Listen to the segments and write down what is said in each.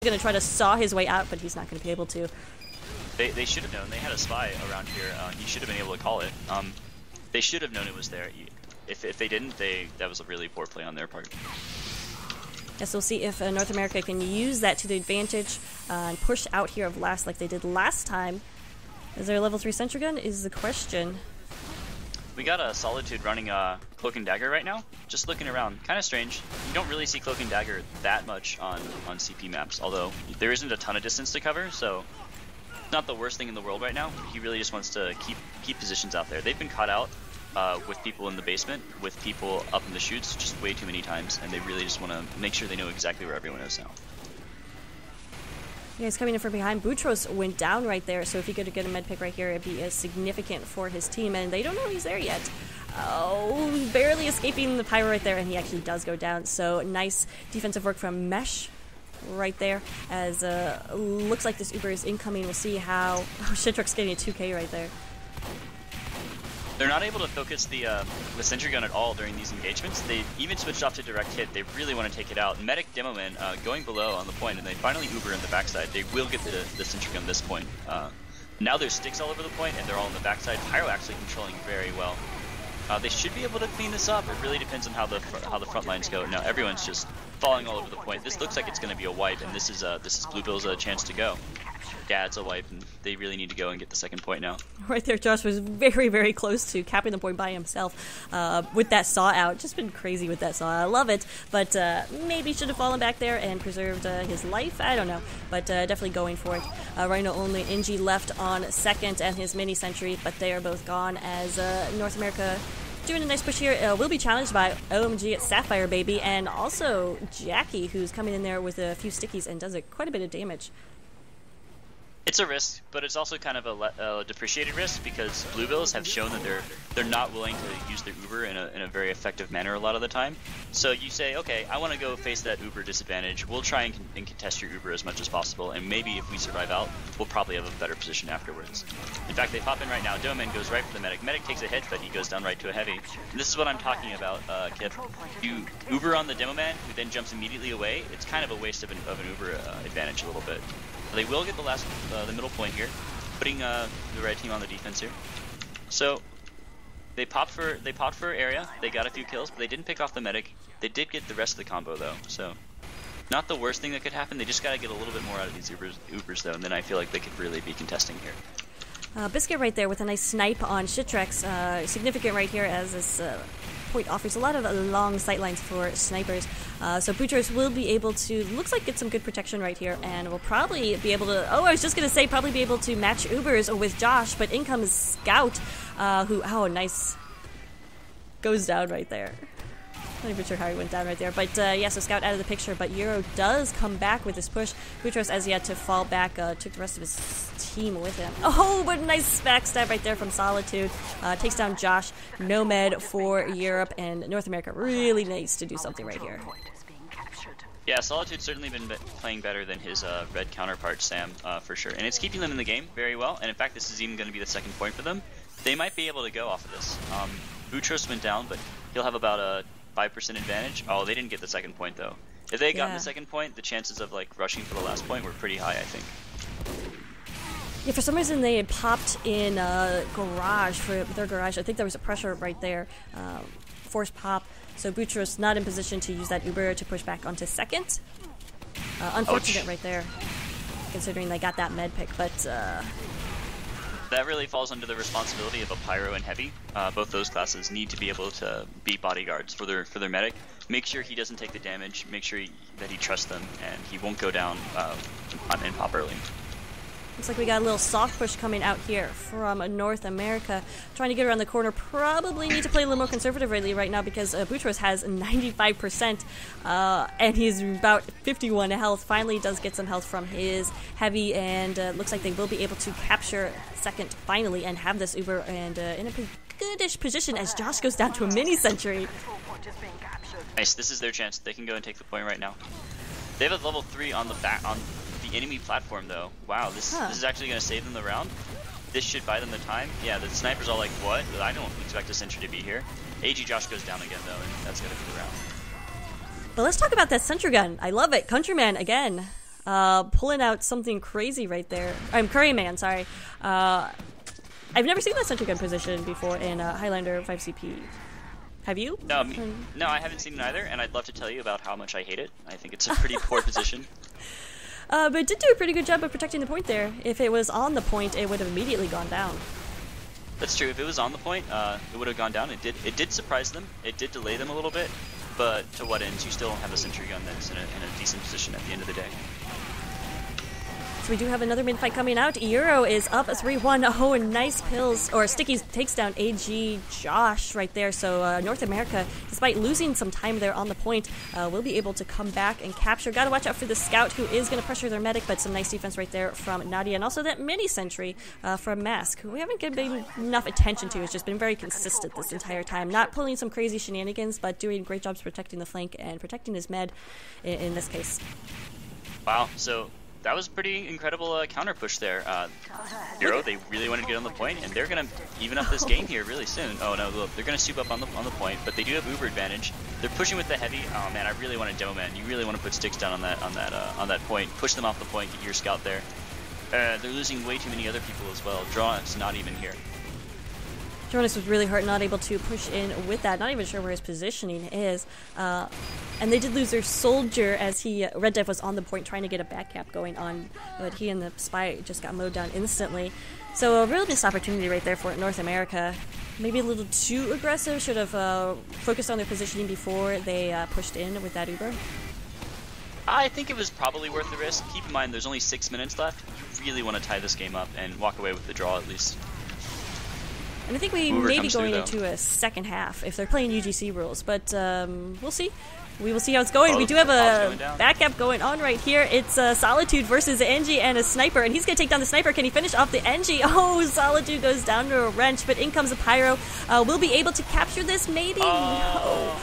going to try to saw his way out, but he's not going to be able to. They should have known. They had a spy around here. He should have been able to call it. They should have known it was there. If they didn't, that was a really poor play on their part. Yes, we'll see if North America can use that to the advantage and push out here of last like they did last time. Is there a level 3 sentry gun is the question. We got a Solitude running Cloak and Dagger right now. Just looking around, kind of strange. You don't really see Cloak and Dagger that much on CP maps, although there isn't a ton of distance to cover, so it's not the worst thing in the world right now. He really just wants to keep positions out there. They've been caught out with people in the basement, with people up in the chutes, just way too many times, and they really just want to make sure they know exactly where everyone is now. Yeah, he's coming in from behind. Boutros went down right there, so if he could get a med pick right here, it'd be significant for his team, and they don't know he's there yet. Oh, barely escaping the pyro right there, and he actually does go down. So nice defensive work from Mesh right there, as looks like this Uber is incoming. We'll see how... Oh, Shitrock's getting a 2K right there. They're not able to focus the sentry gun at all during these engagements. They even switched off to direct hit. They really want to take it out. Medic Demoman going below on the point, and they finally Uber in the backside. They will get the sentry gun this point. Now there's sticks all over the point, and they're all in the backside. Pyro actually controlling very well. They should be able to clean this up. It really depends on how the front lines go. Now everyone's just falling all over the point. This looks like it's going to be a wipe, and this is Bluebill's chance to go. Yeah, it's a wipe, and they really need to go and get the second point now. Right there, Josh was very, very close to capping the point by himself with that saw out. Just been crazy with that saw. I love it, but maybe should have fallen back there and preserved his life. I don't know, but definitely going for it. Rhino only NG left on second and his mini sentry, but they are both gone as North America doing a nice push here. Will be challenged by OMG at Sapphire Baby, and also Jackie, who's coming in there with a few stickies and does quite a bit of damage. It's a risk, but it's also kind of a depreciated risk because Bluebills have shown that they're not willing to use their Uber in a very effective manner a lot of the time. So you say, okay, I want to go face that Uber disadvantage. We'll try and contest your Uber as much as possible, and maybe if we survive out, we'll probably have a better position afterwards. In fact, they pop in right now. Doman goes right for the medic. Medic takes a hit, but he goes down right to a heavy. And this is what I'm talking about, Kip. You Uber on the Demoman, who then jumps immediately away. It's kind of a waste of an Uber advantage a little bit. They will get the middle point here, putting the red team on the defense here. So they popped for area. They got a few kills, but they didn't pick off the medic. They did get the rest of the combo though, so not the worst thing that could happen. They just gotta get a little bit more out of these Ubers though, and then I feel like they could really be contesting here. Biscuit right there with a nice snipe on Shitrex. Significant right here as this point offers a lot of long sightlines for snipers. So Boutros will be able to, looks like, get some good protection right here, and will probably be able to, I was just going to say probably be able to match Ubers with Josh, but in comes Scout, who, nice, goes down right there. Not even sure how he went down right there, but yeah, so Scout out of the picture, but Euro does come back with this push. Boutros, as he had to fall back, took the rest of his team with him. Oh, but nice backstab right there from Solitude. Takes down Josh. No med for Europe, and North America really needs to do something right here. Yeah, Solitude's certainly been playing better than his red counterpart, Sam, for sure. And it's keeping them in the game very well, and in fact, this is even going to be the second point for them. They might be able to go off of this. Boutros went down, but he'll have about a 5% advantage. Oh, they didn't get the second point though. If they had gotten the second point, the chances of like rushing for the last point were pretty high, I think. Yeah, for some reason they had popped in garage for their garage. I think there was a pressure right there, force pop. So Boutros not in position to use that Uber to push back onto second. Unfortunate right there, considering they got that med pick, but that really falls under the responsibility of a Pyro and Heavy. Both those classes need to be able to be bodyguards for their medic. Make sure he doesn't take the damage, make sure that he trusts them, and he won't go down and pop early. Looks like we got a little soft push coming out here from North America. Trying to get around the corner. Probably need to play a little more conservatively right now because Boutros has 95% and he's about 51 health. Finally does get some health from his Heavy, and looks like they will be able to capture second finally and have this Uber and in a goodish position as Josh goes down to a mini sentry. Nice, this is their chance. They can go and take the point right now. They have a level 3 on the enemy platform though. Wow, this is actually going to save them the round. This should buy them the time. Yeah, the sniper's all like, what? I don't expect a sentry to be here. AG Josh goes down again though, and that's going to be the round. But let's talk about that sentry gun. I love it. Countryman again. pulling out something crazy right there. I'm Curryman, sorry. I've never seen that sentry gun position before in Highlander 5CP. Have you? No, I haven't seen it either, and I'd love to tell you about how much I hate it. I think it's a pretty poor position. But it did do a pretty good job of protecting the point there. If it was on the point, it would have immediately gone down. That's true. If it was on the point, it would have gone down. It did surprise them. It did delay them a little bit. But to what ends? You still don't have a sentry gun that's in a decent position at the end of the day. So we do have another mid fight coming out. Euro is up 3-1. Oh, nice pills. Or Sticky takes down AG Josh right there. So North America, despite losing some time there on the point, will be able to come back and capture. Got to watch out for the scout, who is going to pressure their medic, but some nice defense right there from Nadia. And also that mini sentry from Mask, who we haven't given enough attention to. It's just been very consistent this entire time. Not pulling some crazy shenanigans, but doing great jobs protecting the flank and protecting his med in this case. Wow, so that was pretty incredible counter push there. Euro, they really wanted to get on the point, and they're going to even up this game here really soon. Oh no, look, they're going to soup up on the point, but they do have Uber advantage. They're pushing with the heavy. Oh man, I really want to demo man. You really want to put sticks down on that point. Push them off the point, get your scout there. They're losing way too many other people as well. Draw's not even here. Jonas was really hurt, not able to push in with that. Not even sure where his positioning is. And they did lose their soldier as Red Dev was on the point trying to get a back cap going on, but he and the spy just got mowed down instantly. So a real missed opportunity right there for North America. Maybe a little too aggressive. Should have focused on their positioning before they pushed in with that Uber. I think it was probably worth the risk. Keep in mind, there's only 6 minutes left. You really want to tie this game up and walk away with the draw at least. And I think we may be going into a second half if they're playing UGC rules, but we'll see. We will see how it's going. We do have a back up going on right here. It's Solitude versus Angie and a sniper, and he's going to take down the sniper. Can he finish off the Angie? Oh, Solitude goes down to a wrench, but in comes a Pyro. Will be able to capture this, maybe? No.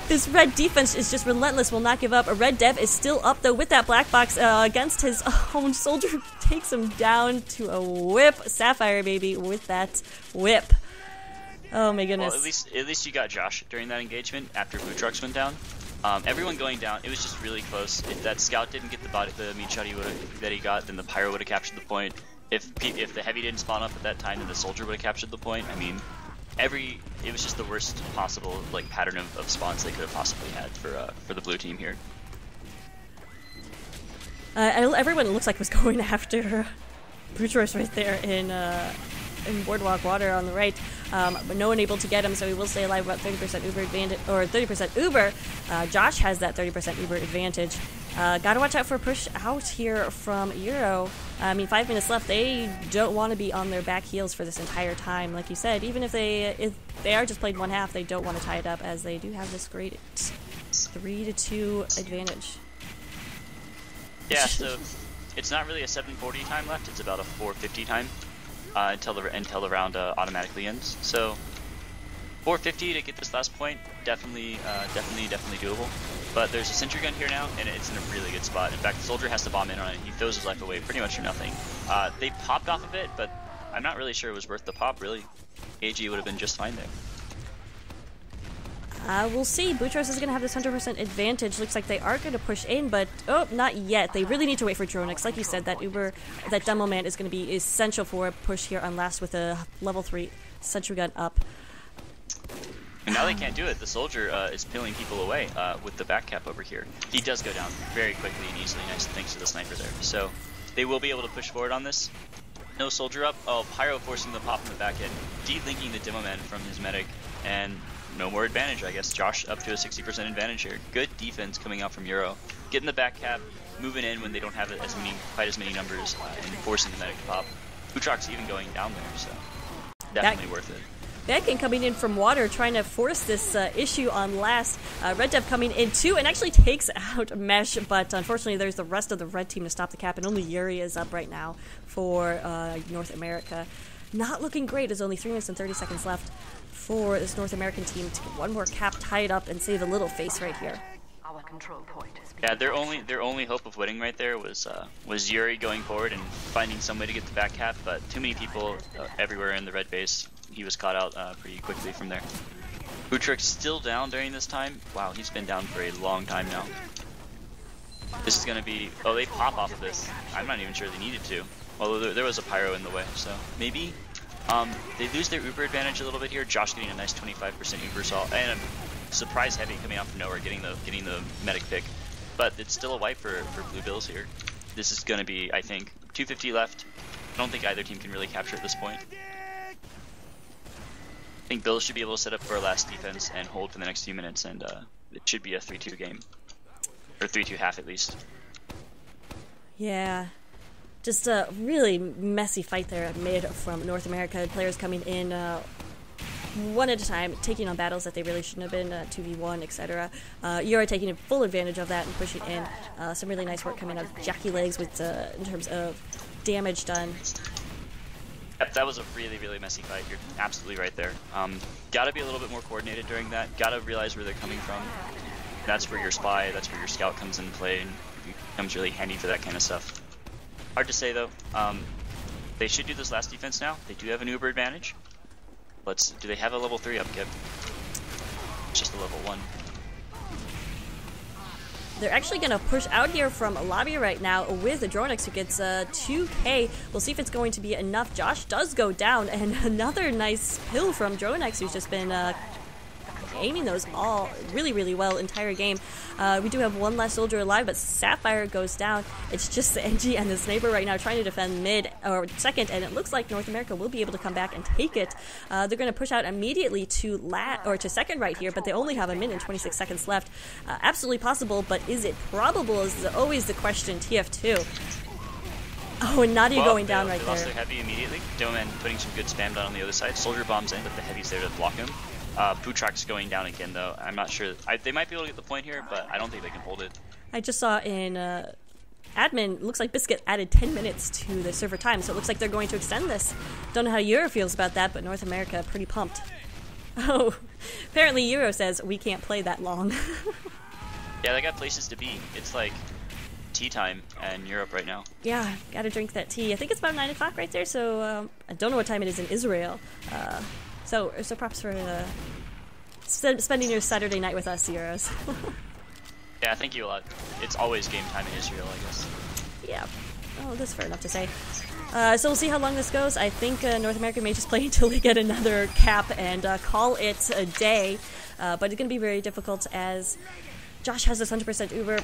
This red defense is just relentless, will not give up. A Red Dev is still up, though, with that black box against his own soldier, who takes him down to a whip. Sapphire, baby, with that whip. Oh, my goodness. Well, at least you got Josh during that engagement after Food Trucks went down. Everyone going down, it was just really close. If that scout didn't get the meat shot that he got, then the Pyro would have captured the point. If the heavy didn't spawn up at that time, then the soldier would have captured the point. I mean, it was just the worst possible pattern of spawns they could have possibly had for the blue team here. Everyone looks like was going after Boutros right there in Boardwalk Water on the right, but no one able to get him, so he will stay alive. About 30% Uber advantage, or 30% Uber. Josh has that 30% Uber advantage. Gotta watch out for a push out here from Euro. I mean, 5 minutes left. They don't want to be on their back heels for this entire time. Like you said, even if they are just played one half, they don't want to tie it up, as they do have this great 3-2 advantage. Yeah, so it's not really a 7:40 time left. It's about a 4:50 time until the round automatically ends. So 4:50 to get this last point, definitely doable. But there's a sentry gun here now, and it's in a really good spot. In fact, the soldier has to bomb in on it. He throws his life away pretty much for nothing. They popped off a bit, but I'm not really sure it was worth the pop, really. AG would have been just fine there. We'll see. Boutros is going to have this 100% advantage. Looks like they are going to push in, but not yet. They really need to wait for Dronix. Like you said, that demo man is going to be essential for a push here on last with a level 3 sentry gun up. And now they can't do it. The soldier is peeling people away with the back cap over here. He does go down very quickly and easily, thanks to the sniper there. So they will be able to push forward on this. No soldier up. Oh, Pyro forcing the pop in the back end, de-linking the demo man from his medic, and no more advantage, I guess. Josh up to a 60% advantage here. Good defense coming out from Euro. Getting the back cap, moving in when they don't have quite as many numbers, and forcing the medic to pop. Utrox even going down there, so definitely worth it. Beckin coming in from water, trying to force this issue on last. Red Dev coming in too, and actually takes out Mesh, but unfortunately there's the rest of the red team to stop the cap, and only Yuri is up right now for North America. Not looking great. There's only 3 minutes and 30 seconds left for this North American team to get one more cap tied up and save a little face right here. Our control point is yeah, their only hope of winning right there was Yuri going forward and finding some way to get the back cap, but too many people everywhere in the red base. He was caught out pretty quickly from there. Utrix still down during this time. Wow, he's been down for a long time now. This is going to be... Oh, they pop off of this. I'm not even sure they needed to. Although there was a pyro in the way, so maybe. They lose their Uber advantage a little bit here. Josh getting a nice 25% Uber assault, and a surprise heavy coming out from nowhere, getting the medic pick. But it's still a wipe for Blue Bills here. This is going to be, I think, 250 left. I don't think either team can really capture at this point. I think Bills should be able to set up for a last defense and hold for the next few minutes, and it should be a 3-2 game. Or 3-2 half at least. Yeah. Just a really messy fight there at mid from North America. Players coming in one at a time, taking on battles that they really shouldn't have been, 2v1, etc. Euro taking full advantage of that and pushing in. Some really nice work coming out of Jackie Legs with in terms of damage done. Yep, that was a really, really messy fight. You're absolutely right there. Gotta be a little bit more coordinated during that. Gotta realize where they're coming from. That's where your spy, that's where your scout comes into play and becomes really handy for that kind of stuff. Hard to say though. They should do this last defense now. They do have an Uber advantage. Do they have a level 3 upkeep? It's just a level 1. They're actually going to push out here from lobby right now with Dronix, who gets 2k. We'll see if it's going to be enough. Josh does go down, and another nice pill from Dronix, who's just been aiming those all really, really well entire game. We do have one last soldier alive, but Sapphire goes down. It's just the NG and the Sniper right now trying to defend mid or second, and it looks like North America will be able to come back and take it. They're going to push out immediately to second right here, but they only have a minute and 26 seconds left. Absolutely possible, but is it probable is always the question. TF2. Oh, and Nadia going down right there. They lost their heavy immediately. Doman putting some good spam down on the other side. Soldier bombs in, but the heavy's there to block him. Bootrak's going down again, though. I'm not sure. They might be able to get the point here, but I don't think they can hold it. I just saw in admin, looks like Biscuit added 10 minutes to the server time, so it looks like they're going to extend this. Don't know how Euro feels about that, but North America pretty pumped. Oh, apparently Euro says we can't play that long. Yeah, they got places to be. It's like tea time in Europe right now. Yeah, gotta drink that tea. I think it's about 9 o'clock right there, so I don't know what time it is in Israel. So props for spending your Saturday night with us, Euros. Yeah, thank you a lot. It's always game time in Israel, I guess. Yeah. Oh, that's fair enough to say. So we'll see how long this goes. I think North America may just play until they get another cap and call it a day. But it's going to be very difficult as Josh has this 100% Uber.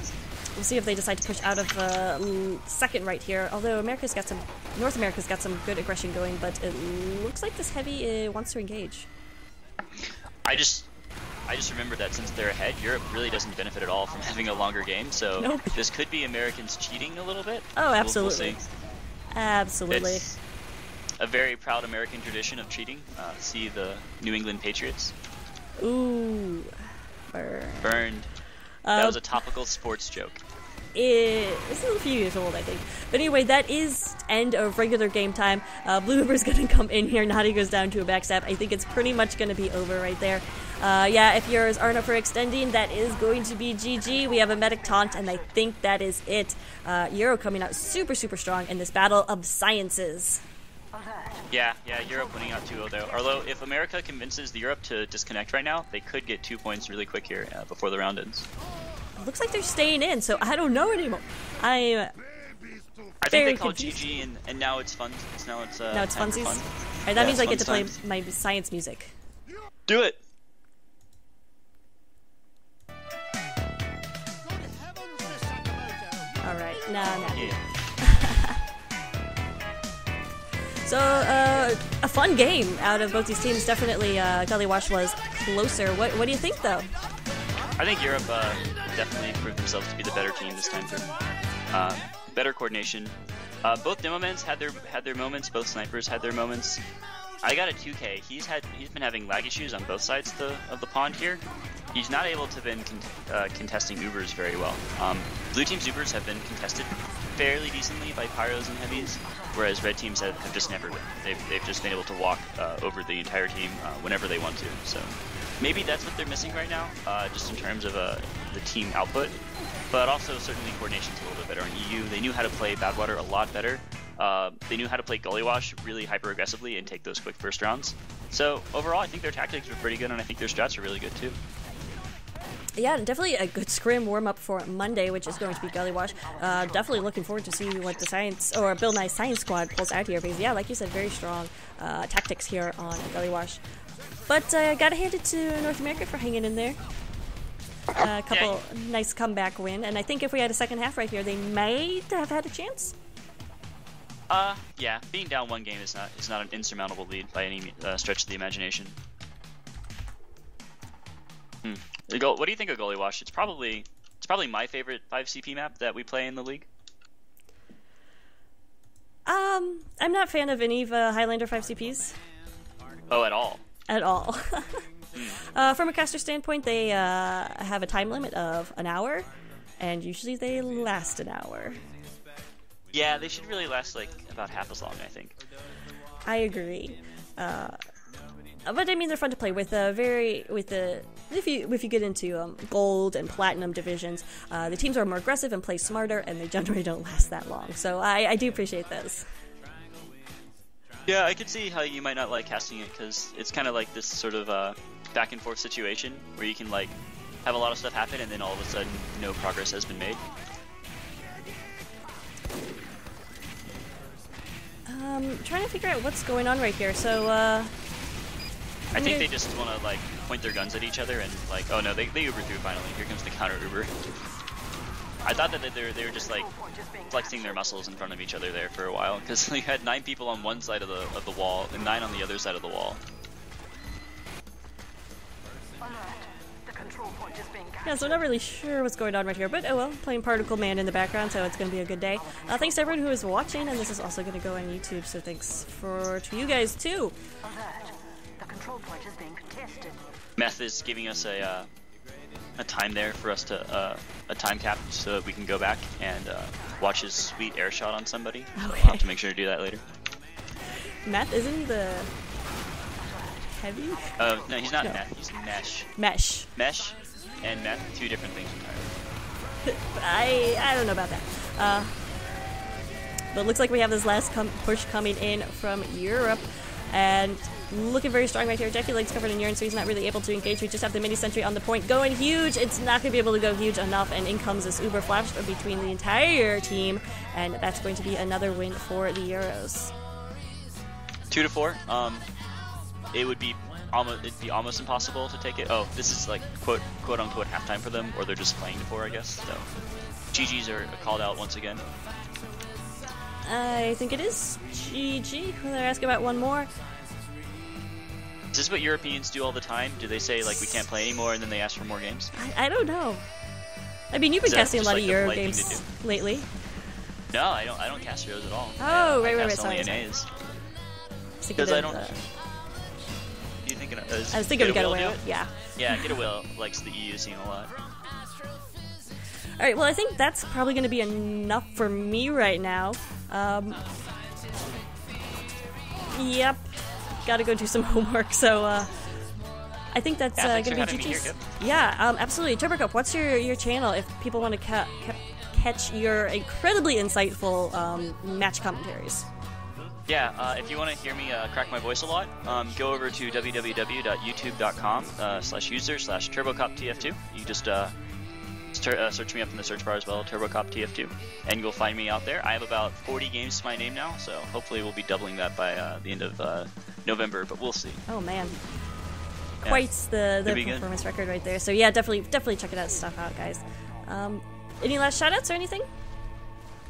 We'll see if they decide to push out of second right here. Although North America's got some good aggression going, but it looks like this heavy wants to engage. I just remembered that since they're ahead, Europe really doesn't benefit at all from having a longer game. So nope. This could be Americans cheating a little bit. Oh, absolutely. We'll see. Absolutely. It's a very proud American tradition of cheating. See the New England Patriots. Ooh. Burned. That was a topical sports joke. It's a few years old, I think. But anyway, that is end of regular game time. Blue Uber's going to come in here. Nadi goes down to a backstab. I think it's pretty much going to be over right there. Yeah, if yours aren't up for extending, that is going to be GG. We have a medic taunt, and I think that is it. Euro coming out super, super strong in this battle of sciences. Yeah, Europe winning out 2-0 though. Although, if America convinces the Europe to disconnect right now, they could get 2 points really quick here before the round ends. Looks like they're staying in, so I don't know anymore. I think they call GG, and now it's fun. Now it's funsies. Fun. All right, that means I get to play my science music. Do it. All right, nah. Yeah. So, a fun game out of both these teams. Definitely, Gully Wash was closer. What do you think, though? I think Europe definitely proved themselves to be the better team this time through. Better coordination. Both Demomans had their moments. Both Snipers had their moments. I got a 2K. He's been having lag issues on both sides of the pond here. He's not able to been contesting Ubers very well. Blue team's Ubers have been contested fairly decently by Pyros and Heavies, whereas red teams have just never been. They've just been able to walk over the entire team whenever they want to. So maybe that's what they're missing right now, just in terms of the team output. But also certainly coordination's a little bit better on EU. They knew how to play Badwater a lot better. They knew how to play Gully Wash really hyper aggressively and take those quick first rounds. So overall, I think their tactics were pretty good, and I think their strats are really good too. Yeah, definitely a good scrim warm-up for Monday, which is going to be Gully Wash. Definitely looking forward to see what the Science, or Bill Nye's Science Squad pulls out here, because, yeah, like you said, very strong tactics here on Gully Wash. But gotta hand it to North America for hanging in there. A couple nice comeback win, and I think if we had a second half right here, they might have had a chance. Yeah, being down one game is not an insurmountable lead by any stretch of the imagination. What do you think of Gully Wash? It's probably my favorite 5CP map that we play in the league. I'm not a fan of any of Highlander 5CPs. Oh, at all? At all. From a caster standpoint, they have a time limit of an hour, and usually they last an hour. Yeah, they should really last like about half as long, I think. I agree. But I mean, they're fun to play with. If you get into gold and platinum divisions, the teams are more aggressive and play smarter, and they generally don't last that long. So I do appreciate those. Yeah, I could see how you might not like casting it, because it's kind of like this sort of back and forth situation where you can like have a lot of stuff happen, and then all of a sudden no progress has been made. Trying to figure out what's going on right here. So I think they just want to like point their guns at each other and like, oh no, they Uber through finally. Here comes the counter Uber. I thought that they were just like flexing their muscles in front of each other there for a while, because they had 9 people on one side of the wall and 9 on the other side of the wall. Yeah, so I'm not really sure what's going on right here, but oh well, playing Particle Man in the background, so it's going to be a good day. Thanks to everyone who is watching, and this is also going to go on YouTube, so thanks to you guys too. The control point is being contested. Meth is giving us a time there for us to a time cap so that we can go back and watch his sweet air shot on somebody. Okay. We'll have to make sure to do that later. Meth, isn't he the heavy? No, he's not meth. He's mesh. Mesh. Mesh and meth, 2 different things entirely. I don't know about that. But it looks like we have this last push coming in from Europe, and looking very strong right here. Jackie Leg's covered in urine, so he's not really able to engage. We just have the mini sentry on the point going huge. It's not going to be able to go huge enough, and in comes this Uber flash between the entire team, and that's going to be another win for the Euros. 2-4. It'd be almost impossible to take it. Oh, this is like quote unquote halftime for them, or they're just playing to 4, I guess. So GGs are called out once again. I think it is GG. They're asking about one more. Is this what Europeans do all the time? Do they say like we can't play anymore, and then they ask for more games? I don't know. I mean, you've been casting a lot of Euro games lately. No, I don't cast Euros at all. Oh, right. Only Sorry. NAs. Because I don't. You thinking? I was thinking of Get Away. Yeah. Yeah, Get Away likes the EU scene a lot. All right. Well, I think that's probably going to be enough for me right now. Yep. Got to go do some homework. So I think that's going to be GG's. Yeah, absolutely. TurboCup, what's your channel if people want to catch your incredibly insightful match commentaries? Yeah, if you want to hear me crack my voice a lot, go over to www.youtube.com/user/TurboCopTF2. You can just search me up in the search bar as well, TurboCopTF2, and you'll find me out there. I have about 40 games to my name now, so hopefully we'll be doubling that by the end of November, but we'll see. Oh man, quite the performance record right there. So yeah, definitely check stuff out, guys. Any last shoutouts or anything?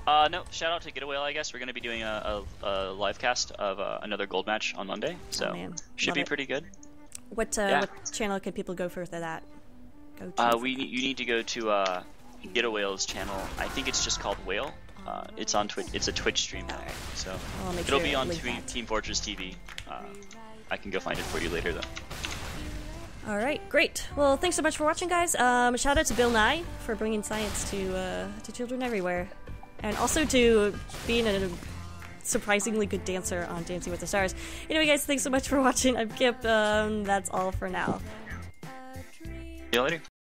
No, shout out to Get Away, I guess. We're going to be doing a live cast of another gold match on Monday, so should be pretty good. What channel could people go for that? You need to go to Get Away's channel. I think it's just called Whale. It's on Twitch. It's a Twitch stream now, so it'll be on Team Fortress TV. I can go find it for you later, though. All right, great. Well, thanks so much for watching, guys. Shout out to Bill Nye for bringing science to children everywhere, and also to being a surprisingly good dancer on Dancing with the Stars. Anyway, guys, thanks so much for watching. I'm Kip. That's all for now. See you later.